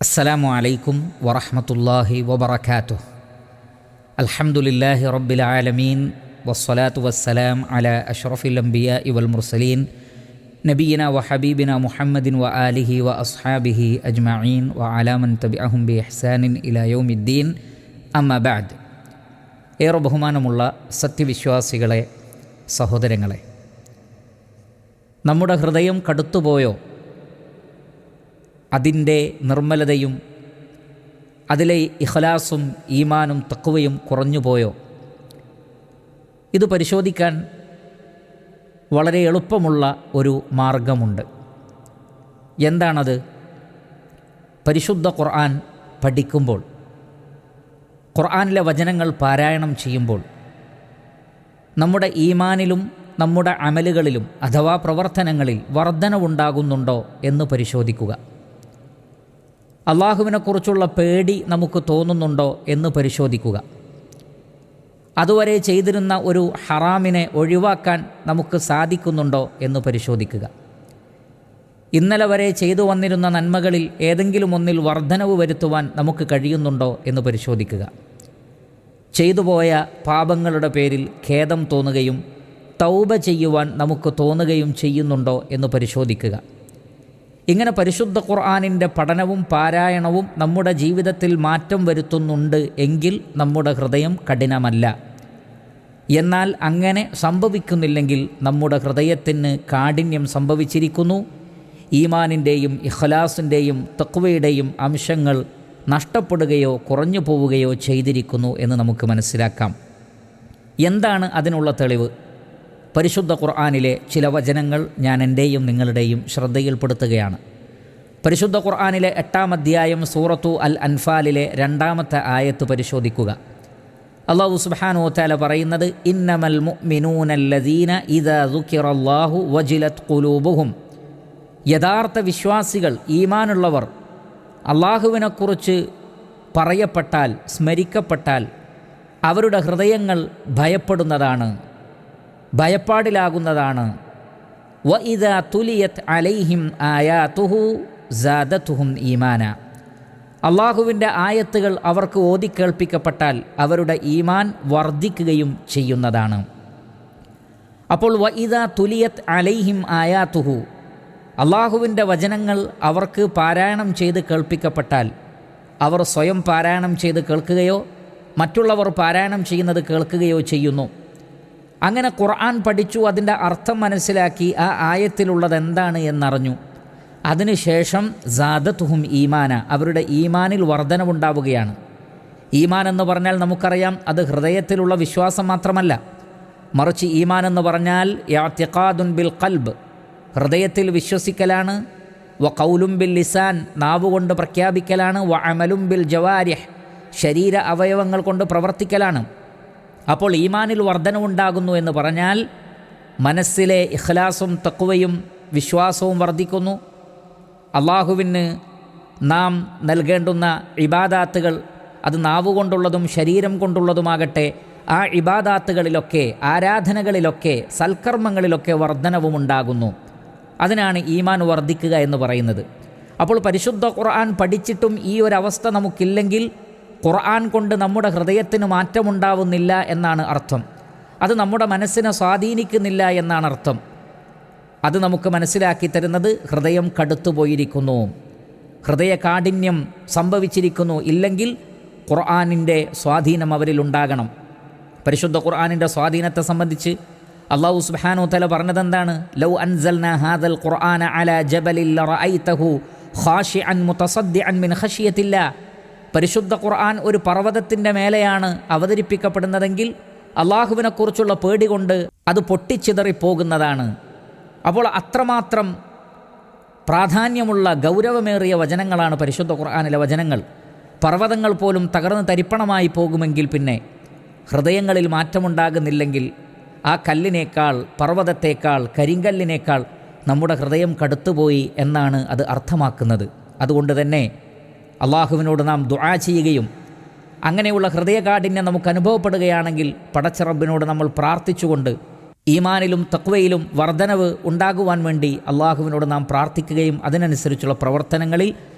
അസ്സലാമു അലൈക്കും വറഹ്മത്തുള്ളാഹി വബറകാതുഹു. അൽഹംദുലില്ലാഹി റബ്ബിൽ ആലമീൻ വസ്സലാത്തു വസ്സലാം അലാ അഷ്റഫിൽ അംബിയാഇ വൽ മുർസലീൻ നബിയിന വ ഹബീബിന മുഹമ്മദിൻ വ ആലിഹി വ അസ്ഹാബിഹി അജ്മഈൻ വ അലാ മൻ തബിഅഹും ബി ഇഹ്സാനിൻ ഇലാ യൗമിദ്ദീൻ. അമ്മാ ബഅദ്. ഏറെ ബഹുമാനമുള്ള സത്യവിശ്വാസികളെ, സഹോദരങ്ങളെ, നമ്മുടെ ഹൃദയം കടുത്തുപോയോ? അതിൻ്റെ നിർമ്മലതയും അതിലെ ഇഖ്ലാസും ഈമാനും തഖ്വയും കുറഞ്ഞുപോയോ? ഇത് പരിശോധിക്കാൻ വളരെ എളുപ്പമുള്ള ഒരു മാർഗമുണ്ട്. എന്താണത്? പരിശുദ്ധ ഖുർആൻ പഠിക്കുമ്പോൾ, ഖുർആനിലെ വചനങ്ങൾ പാരായണം ചെയ്യുമ്പോൾ നമ്മുടെ ഈമാനിലും നമ്മുടെ അമലുകളിലും അഥവാ പ്രവർത്തനങ്ങളിൽ വർധനവുണ്ടാകുന്നുണ്ടോ എന്ന് പരിശോധിക്കുക. അള്ളാഹുവിനെക്കുറിച്ചുള്ള പേടി നമുക്ക് തോന്നുന്നുണ്ടോ എന്ന് പരിശോധിക്കുക. അതുവരെ ചെയ്തിരുന്ന ഒരു ഹറാമിനെ ഒഴിവാക്കാൻ നമുക്ക് സാധിക്കുന്നുണ്ടോ എന്ന് പരിശോധിക്കുക. ഇന്നലെ വരെ ചെയ്തു വന്നിരുന്ന നന്മകളിൽ ഏതെങ്കിലും ഒന്നിൽ വർധനവ് വരുത്തുവാൻ നമുക്ക് കഴിയുന്നുണ്ടോ എന്ന് പരിശോധിക്കുക. ചെയ്തുപോയ പാപങ്ങളുടെ പേരിൽ ഖേദം തോന്നുകയും തൗബ ചെയ്യുവാൻ നമുക്ക് തോന്നുകയും ചെയ്യുന്നുണ്ടോ എന്ന് പരിശോധിക്കുക. ഇങ്ങനെ പരിശുദ്ധ ഖുർആനിൻ്റെ പഠനവും പാരായണവും നമ്മുടെ ജീവിതത്തിൽ മാറ്റം വരുത്തുന്നുണ്ട് എങ്കിൽ നമ്മുടെ ഹൃദയം കഠിനമല്ല. എന്നാൽ അങ്ങനെ സംഭവിക്കുന്നില്ലെങ്കിൽ നമ്മുടെ ഹൃദയത്തിന് കാഠിന്യം സംഭവിച്ചിരിക്കുന്നു. ഈമാനിൻ്റെയും ഇഖ്ലാസിൻ്റെയും തഖ്വയുടെയും അംശങ്ങൾ നഷ്ടപ്പെടുകയോ കുറഞ്ഞു പോവുകയോ ചെയ്തിരിക്കുന്നു എന്ന് നമുക്ക് മനസ്സിലാക്കാം. എന്താണ് അതിനുള്ള തെളിവ്? പരിശുദ്ധ ഖുർആനിലെ ചില വചനങ്ങൾ ഞാൻ എൻ്റെയും നിങ്ങളുടെയും ശ്രദ്ധയിൽപ്പെടുത്തുകയാണ്. പരിശുദ്ധ ഖുർആനിലെ 8-ാം അധ്യായം സൂറത്തു അൽ അൻഫാലിലെ 2-ാമത്തെ ആയത്ത് പരിശോധിക്കുക. അല്ലാഹു സുബ്ഹാനഹു വ തആല പറയുന്നത്, ഇന്നമൽ മുഅ്മിനൂനല്ലദീന ഇദാ ദുകിറല്ലാഹു വജിലത് ഖുലൂബുഹും. യഥാർത്ഥ വിശ്വാസികൾ, ഈമാനുള്ളവർ, അള്ളാഹുവിനെക്കുറിച്ച് പറയപ്പെട്ടാൽ, സ്മരിക്കപ്പെട്ടാൽ അവരുടെ ഹൃദയങ്ങൾ ഭയപ്പെടുന്നതാണ്, ഭയപ്പാടിലാകുന്നതാണ്. വ ഇദാ തുലിയത് അലൈഹിം ആയാതുഹു സാദതുഹും ഈമാന. അള്ളാഹുവിൻ്റെ ആയത്തുകൾ അവർക്ക് ഓതിക്കേൾപ്പിക്കപ്പെട്ടാൽ അവരുടെ ഈമാൻ വർദ്ധിക്കുകയും ചെയ്യുന്നതാണ്. അപ്പോൾ വ ഇദാ തുലിയത് അലൈഹിം ആയാതുഹു, അള്ളാഹുവിൻ്റെ വചനങ്ങൾ അവർക്ക് പാരായണം ചെയ്ത് കേൾപ്പിക്കപ്പെട്ടാൽ അവർ സ്വയം പാരായണം ചെയ്ത് കേൾക്കുകയോ മറ്റുള്ളവർ പാരായണം ചെയ്യുന്നത് കേൾക്കുകയോ ചെയ്യുന്നു. അങ്ങനെ ഖുർആൻ പഠിച്ചു, അതിൻ്റെ അർത്ഥം മനസ്സിലാക്കി, ആ ആയത്തിലുള്ളത് എന്താണ് എന്നറിഞ്ഞു. അതിനുശേഷം സാദതുഹും ഈമാന, അവരുടെ ഈമാനിൽ വർധനവുണ്ടാവുകയാണ്. ഈമാൻ എന്ന് പറഞ്ഞാൽ നമുക്കറിയാം, അത് ഹൃദയത്തിലുള്ള വിശ്വാസം മാത്രമല്ല, മറിച്ച് ഈമാൻ എന്ന് പറഞ്ഞാൽ ഇഅ്തിഖാദുൻ ബിൽ ഖൽബ്, ഹൃദയത്തിൽ വിശ്വസിക്കലാണ്. വ ഖൗലുൻ ബിൽ ലിസാൻ, നാവുകൊണ്ട് പ്രഖ്യാപിക്കലാണ്. വ അമലുൻ ബിൽ ജവാരിഹ്, ശരീര അവയവങ്ങൾ കൊണ്ട് പ്രവർത്തിക്കലാണ്. അപ്പോൾ ഈമാനിൽ വർധനവുണ്ടാകുന്നു എന്ന് പറഞ്ഞാൽ മനസ്സിലെ ഇഖ്ലാസും തഖ്വയും വിശ്വാസവും വർദ്ധിക്കുന്നു. അള്ളാഹുവിന് നാം നൽകേണ്ടുന്ന ഇബാദാത്തുകൾ, അത് നാവുകൊണ്ടുള്ളതും ശരീരം കൊണ്ടുള്ളതുമാകട്ടെ, ആ ഇബാദാത്തുകളിലൊക്കെ, ആരാധനകളിലൊക്കെ, സൽക്കർമ്മങ്ങളിലൊക്കെ വർധനവുമുണ്ടാകുന്നു. അതിനാണ് ഈമാൻ വർദ്ധിക്കുക എന്ന് പറയുന്നത്. അപ്പോൾ പരിശുദ്ധ ഖുർആൻ പഠിച്ചിട്ടും ഈ ഒരവസ്ഥ നമുക്കില്ലെങ്കിൽ ഖുർആൻ കൊണ്ട് നമ്മുടെ ഹൃദയത്തിന് മാറ്റമുണ്ടാവുന്നില്ല എന്നാണ് അർത്ഥം. അത് നമ്മുടെ മനസ്സിനെ സ്വാധീനിക്കുന്നില്ല എന്നാണ് അർത്ഥം. അത് നമുക്ക് മനസ്സിലാക്കി തരുന്നത് ഹൃദയം കടുത്തുപോയിരിക്കുന്നു, ഹൃദയ കാഠിന്യം സംഭവിച്ചിരിക്കുന്നു. ഇല്ലെങ്കിൽ ഖുർആനിൻ്റെ സ്വാധീനം അവരിലുണ്ടാകണം. പരിശുദ്ധ ഖുർആനിൻ്റെ സ്വാധീനത്തെ സംബന്ധിച്ച് അല്ലാഹു സുബ്ഹാനഹു വ തആല പറഞ്ഞതെന്താണ്? ലൗ അൻസൽനാ ഹാദൽ ഖുർആന അലാ ജബലിൻ ലറഅയ്തഹു ഖാശിഅൻ മുതസദ്ദിഅൻ മിൻ ഖശിയത്തില്ലാ. പരിശുദ്ധ ഖുർആൻ ഒരു പർവ്വതത്തിൻ്റെ മേലെയാണ് അവതരിപ്പിക്കപ്പെടുന്നതെങ്കിൽ അള്ളാഹുവിനെക്കുറിച്ചുള്ള പേടി കൊണ്ട് അത് പൊട്ടിച്ചിതറിപ്പോകുന്നതാണ്. അപ്പോൾ അത്രമാത്രം പ്രാധാന്യമുള്ള ഗൗരവമേറിയ വചനങ്ങളാണ് പരിശുദ്ധ ഖുർആനിലെ വചനങ്ങൾ. പർവ്വതങ്ങൾ പോലും തകർന്ന് തരിപ്പണമായി പോകുമെങ്കിൽ പിന്നെ ഹൃദയങ്ങളിൽ മാറ്റമുണ്ടാകുന്നില്ലെങ്കിൽ ആ കല്ലിനേക്കാൾ, പർവ്വതത്തേക്കാൾ, കരിങ്കല്ലിനേക്കാൾ നമ്മുടെ ഹൃദയം കടുത്തുപോയി എന്നാണ് അത് അർത്ഥമാക്കുന്നത്. അതുകൊണ്ട് തന്നെ അള്ളാഹുവിനോട് നാം ദുആ ചെയ്യുകയും അങ്ങനെയുള്ള ഹൃദയകാഠിന്യം നമുക്ക് അനുഭവപ്പെടുകയാണെങ്കിൽ പടച്ച റബ്ബിനോട് നമ്മൾ പ്രാർത്ഥിച്ചുകൊണ്ട് ഈമാനിലും തഖ്വയിലും വർധനവ് ഉണ്ടാകുവാൻ വേണ്ടി അള്ളാഹുവിനോട് നാം പ്രാർത്ഥിക്കുകയും അതിനനുസരിച്ചുള്ള പ്രവർത്തനങ്ങളിൽ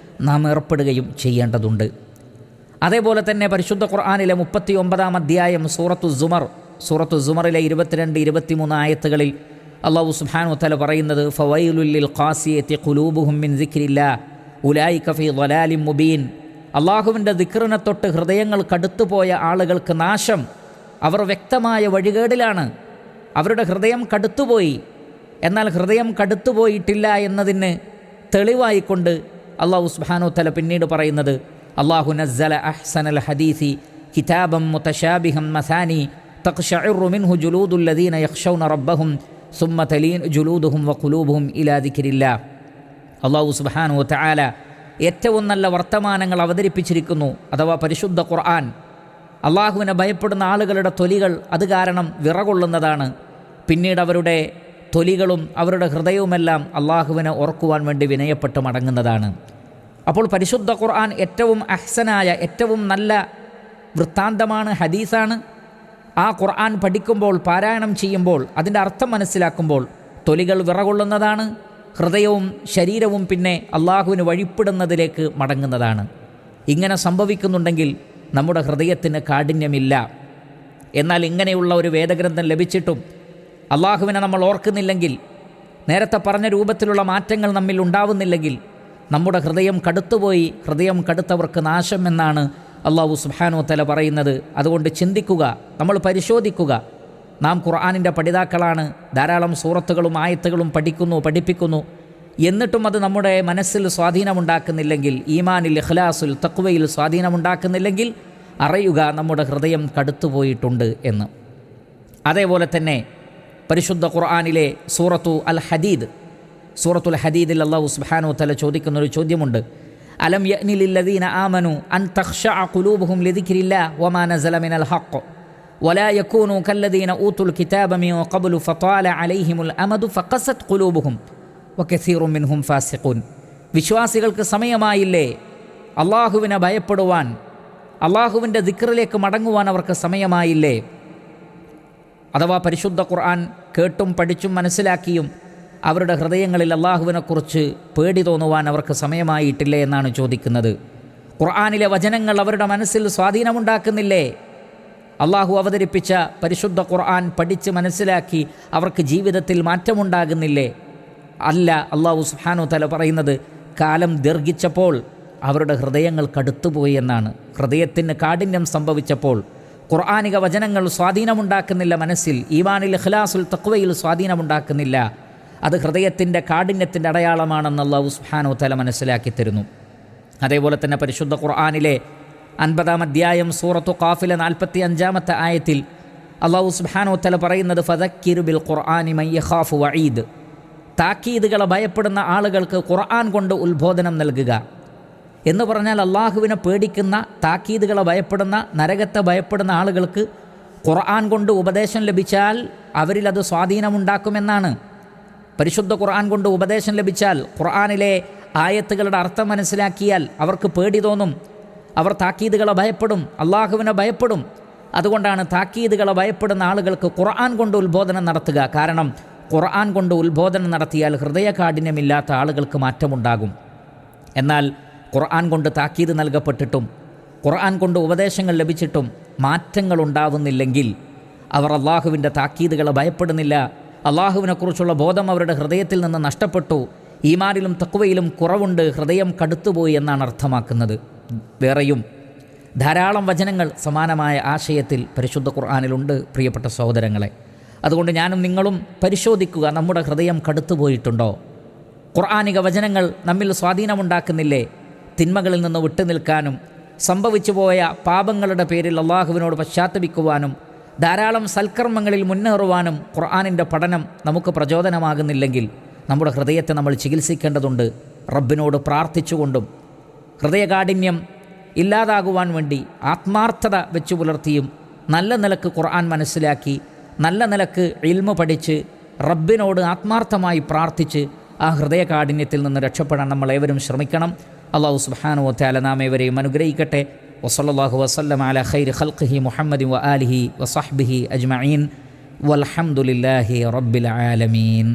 നാം ഏർപ്പെടുകയും ചെയ്യേണ്ടതുണ്ട്. അതേപോലെ തന്നെ പരിശുദ്ധ ഖുർആനിലെ 39-ാം അധ്യായം സൂറത്തു സുമറിലെ 22-23 ആയത്തുകളിൽ അല്ലാഹു സുബ്ഹാനഹു വ തആല പറയുന്നത് ഫവൈലുൽ ലിൽ ഖാസിയത്തി ഖുലൂബുഹും മിൻ ദിക്രില്ലാഹ് ഉലൈക ഫീ ളലാലിൻ മുബീൻ. അള്ളാഹുവിൻ്റെ ദിക്റിനെ തൊട്ട് ഹൃദയങ്ങൾ കടുത്തുപോയ ആളുകൾക്ക് നാശം. അവർ വ്യക്തമായ വഴികേടിലാണ്. അവരുടെ ഹൃദയം കടുത്തുപോയി. എന്നാൽ ഹൃദയം കടുത്തുപോയിട്ടില്ല എന്നതിന് തെളിവായിക്കൊണ്ട് അല്ലാഹു സുബ്ഹാനഹു വ തആല പിന്നീട് പറയുന്നത് അല്ലാഹു നസ്സല അഹ്സനൽ ഹദീസി കിതാബൻ മുതശാബിഹൻ മസാനി തഖ്ശഇറു മിൻഹു ജുലൂദുൽ ലദീന യഖ്ശൗന റബ്ബഹും സുമ്മ തലീനു ജുലൂദുഹും വഖുലൂബുഹും ഇലാ ദിക്രില്ലാഹ്. അല്ലാഹു സുബ്ഹാനഹു വ തആല ഏറ്റവും നല്ല വർത്തമാനങ്ങൾ അവതരിപ്പിച്ചിരിക്കുന്നു, അഥവാ പരിശുദ്ധ ഖുർആൻ. അള്ളാഹുവിനെ ഭയപ്പെടുന്ന ആളുകളുടെ തൊലികൾ അത് കാരണം വിറകൊള്ളുന്നതാണ്. പിന്നീട് അവരുടെ തൊലികളും അവരുടെ ഹൃദയവുമെല്ലാം അള്ളാഹുവിനെ ഓർക്കുവാൻ വേണ്ടി വിനയപ്പെട്ട് മടങ്ങുന്നതാണ്. അപ്പോൾ പരിശുദ്ധ ഖുർആൻ ഏറ്റവും അഹ്സനായ ഏറ്റവും നല്ല വൃത്താന്തമാണ്, ഹദീസാണ്. ആ ഖുർആൻ പഠിക്കുമ്പോൾ, പാരായണം ചെയ്യുമ്പോൾ, അതിൻ്റെ അർത്ഥം മനസ്സിലാക്കുമ്പോൾ തൊലികൾ വിറകൊള്ളുന്നതാണ്. ഹൃദയവും ശരീരവും പിന്നെ അള്ളാഹുവിന് വഴിപ്പെടുന്നതിലേക്ക് മടങ്ങുന്നതാണ്. ഇങ്ങനെ സംഭവിക്കുന്നുണ്ടെങ്കിൽ നമ്മുടെ ഹൃദയത്തിന് കാഠിന്യമില്ല. എന്നാൽ ഇങ്ങനെയുള്ള ഒരു വേദഗ്രന്ഥം ലഭിച്ചിട്ടും അള്ളാഹുവിനെ നമ്മൾ ഓർക്കുന്നില്ലെങ്കിൽ, നേരത്തെ പറഞ്ഞ രൂപത്തിലുള്ള മാറ്റങ്ങൾ നമ്മിൽ ഉണ്ടാവുന്നില്ലെങ്കിൽ നമ്മുടെ ഹൃദയം കടുത്തുപോയി. ഹൃദയം കടുത്തവർക്ക് നാശം എന്നാണ് അല്ലാഹു സുബ്ഹാനഹു വ തആല പറയുന്നത്. അതുകൊണ്ട് ചിന്തിക്കുക, നമ്മൾ പരിശോധിക്കുക. നാം ഖുർആനിൻ്റെ പഠിതാക്കളാണ്, ധാരാളം സൂറത്തുകളും ആയത്തുകളും പഠിപ്പിക്കുന്നു. എന്നിട്ടും അത് നമ്മുടെ മനസ്സിൽ സ്വാധീനമുണ്ടാക്കുന്നില്ലെങ്കിൽ, ഈമാനിൽ, ഇഖ്ലാസിൽ, തഖ്വയിൽ സ്വാധീനമുണ്ടാക്കുന്നില്ലെങ്കിൽ അറിയുക നമ്മുടെ ഹൃദയം കടുത്തുപോയിട്ടുണ്ട് എന്ന്. അതേപോലെ തന്നെ പരിശുദ്ധ ഖുർആനിലെ സൂറത്തുൽ ഹദീദിൽ അല്ലാഹു സുബ്ഹാനഹു വ തആല ചോദിക്കുന്നൊരു ചോദ്യമുണ്ട്. അലം യഅ്നി ലില്ലദീന ആമനു അൻ തഖ്ശഅ ഖുലൂബുഹും ലിദിക്രില്ലാഹി വമാ നസല മിനൽ ഹഖ് വലാ യകൂനു കല്ലദീന ഊതുൽ കിതാബ മിൻ ഖബ്ലു ഫതാല അലൈഹിമുൽ അമദു ഫഖസത് ഖുലൂബുഹും വകസീറും മിൻഹും ഫാസിഖൂൻ. വിശ്വാസികൾക്ക് സമയമായില്ലേ അള്ളാഹുവിനെ ഭയപ്പെടുവാൻ, അള്ളാഹുവിൻ്റെ ദിക്റിലേക്ക് മടങ്ങുവാൻ അവർക്ക് സമയമായില്ലേ? അഥവാ പരിശുദ്ധ ഖുർആൻ കേട്ടും പഠിച്ചും മനസ്സിലാക്കിയും അവരുടെ ഹൃദയങ്ങളിൽ അള്ളാഹുവിനെക്കുറിച്ച് പേടി തോന്നുവാൻ അവർക്ക് സമയമായിട്ടില്ലേ എന്നാണ് ചോദിക്കുന്നത്. ഖുർആനിലെ വചനങ്ങൾ അവരുടെ മനസ്സിൽ സ്വാധീനമുണ്ടാക്കുന്നില്ലേ? അള്ളാഹു അവതരിപ്പിച്ച പരിശുദ്ധ ഖുർആൻ പഠിച്ച് മനസ്സിലാക്കി അവർക്ക് ജീവിതത്തിൽ മാറ്റമുണ്ടാകുന്നില്ലേ? അല്ല. അള്ളാഹു സുബ്ഹാനഹു വ തആല പറയുന്നത് കാലം ദീർഘിച്ചപ്പോൾ അവരുടെ ഹൃദയങ്ങൾ കടുത്തുപോയി എന്നാണ്. ഹൃദയത്തിന് കാഠിന്യം സംഭവിച്ചപ്പോൾ ഖുർആനിക വചനങ്ങൾ സ്വാധീനമുണ്ടാക്കുന്നില്ല മനസ്സിൽ, ഈമാനിൽ, ഇഖ്ലാസുൽ, തഖ്വയിൽ സ്വാധീനമുണ്ടാക്കുന്നില്ല. അത് ഹൃദയത്തിൻ്റെ കാഠിന്യത്തിൻ്റെ അടയാളമാണെന്ന് അല്ലാഹു സുബ്ഹാനഹു വ തആല മനസ്സിലാക്കി തരുന്നു. അതേപോലെ തന്നെ പരിശുദ്ധ ഖുർആനിലെ 50-ാം അധ്യായം സൂറത്തു ഖാഫിലെ 45-ാമത്തെ ആയത്തിൽ അല്ലാഹു സുബ്ഹാനഹു വ തആല പറയുന്നത് ഫദക്കിറു ബിൽ ഖുർആനി മൻ യഖാഫു വഈദ്. താക്കീതുകളെ ഭയപ്പെടുന്ന ആളുകൾക്ക് ഖുർആൻ കൊണ്ട് ഉത്ബോധനം നൽകുക എന്ന് പറഞ്ഞാൽ അള്ളാഹുവിനെ പേടിക്കുന്ന, താക്കീതുകളെ ഭയപ്പെടുന്ന, നരകത്തെ ഭയപ്പെടുന്ന ആളുകൾക്ക് ഖുർആൻ കൊണ്ട് ഉപദേശം ലഭിച്ചാൽ അവരിൽ അത് സ്വാധീനമുണ്ടാക്കുമെന്നാണ്. പരിശുദ്ധ ഖുർആൻ കൊണ്ട് ഉപദേശം ലഭിച്ചാൽ, ഖുർആനിലെ ആയത്തുകളുടെ അർത്ഥം മനസ്സിലാക്കിയാൽ അവർക്ക് പേടി തോന്നും. അവർ താക്കീതുകളെ ഭയപ്പെടും, അള്ളാഹുവിനെ ഭയപ്പെടും. അതുകൊണ്ടാണ് താക്കീതുകളെ ഭയപ്പെടുന്ന ആളുകൾക്ക് ഖുർആൻ കൊണ്ട് ഉത്ബോധനം നടത്തുക. കാരണം ഖുർആൻ കൊണ്ട് ഉത്ബോധനം നടത്തിയാൽ ഹൃദയകാഠിന്യമില്ലാത്ത ആളുകൾക്ക് മാറ്റമുണ്ടാകും. എന്നാൽ ഖുർആൻ കൊണ്ട് താക്കീത് നൽകപ്പെട്ടിട്ടും ഖുർആൻ കൊണ്ട് ഉപദേശങ്ങൾ ലഭിച്ചിട്ടും മാറ്റങ്ങൾ ഉണ്ടാവുന്നില്ലെങ്കിൽ അവർ അള്ളാഹുവിൻ്റെ താക്കീതുകളെ ഭയപ്പെടുന്നില്ല. അള്ളാഹുവിനെക്കുറിച്ചുള്ള ബോധം അവരുടെ ഹൃദയത്തിൽ നിന്ന് നഷ്ടപ്പെട്ടു. ഈമാനിലും തഖ്വയിലും കുറവുണ്ട്, ഹൃദയം കടുത്തുപോയി എന്നാണ് അർത്ഥമാക്കുന്നത്. വേറെയും ധാരാളം വചനങ്ങൾ സമാനമായ ആശയത്തിൽ പരിശുദ്ധ ഖുർആനിലുണ്ട് പ്രിയപ്പെട്ട സഹോദരങ്ങളെ. അതുകൊണ്ട് ഞാനും നിങ്ങളും പരിശോധിക്കുക, നമ്മുടെ ഹൃദയം കടുത്തുപോയിട്ടുണ്ടോ? ഖുർആനിക വചനങ്ങൾ നമ്മിൽ സ്വാധീനമുണ്ടാക്കുന്നില്ലേ? തിന്മകളിൽ നിന്ന് വിട്ടുനിൽക്കാനും സംഭവിച്ചു പോയ പാപങ്ങളുടെ പേരിൽ അള്ളാഹുവിനോട് പശ്ചാത്തപിക്കുവാനും ധാരാളം സൽക്കർമ്മങ്ങളിൽ മുന്നേറുവാനും ഖുർആനിൻ്റെ പഠനം നമുക്ക് പ്രചോദനമാകുന്നില്ലെങ്കിൽ നമ്മുടെ ഹൃദയത്തെ നമ്മൾ ചികിത്സിക്കേണ്ടതുണ്ട്. റബ്ബിനോട് പ്രാർത്ഥിച്ചുകൊണ്ടും ഹൃദയകാഠിന്യം ഇല്ലാതാകുവാൻ വേണ്ടി ആത്മാർത്ഥത വെച്ചു പുലർത്തിയും നല്ല നിലക്ക് ഖുർആൻ മനസ്സിലാക്കി നല്ല നിലക്ക് ഇൽമു പഠിച്ച് റബ്ബിനോട് ആത്മാർത്ഥമായി പ്രാർത്ഥിച്ച് ആ ഹൃദയകാഠിന്യത്തിൽ നിന്ന് രക്ഷപ്പെടാൻ നമ്മളേവരും ശ്രമിക്കണം. അല്ലാഹു സുബ്ഹാനഹു വ തആല നാം ഏവരെയും അനുഗ്രഹിക്കട്ടെ. വസല്ലല്ലാഹു വസല്ലമ അലാ ഖൈരി ഖൽഖിഹി മുഹമ്മദിൻ വ ആലിഹി വസഹ്ബിഹി അജ്മഈൻ വൽഹംദുലില്ലാഹി റബ്ബിൽ ആലമീൻ.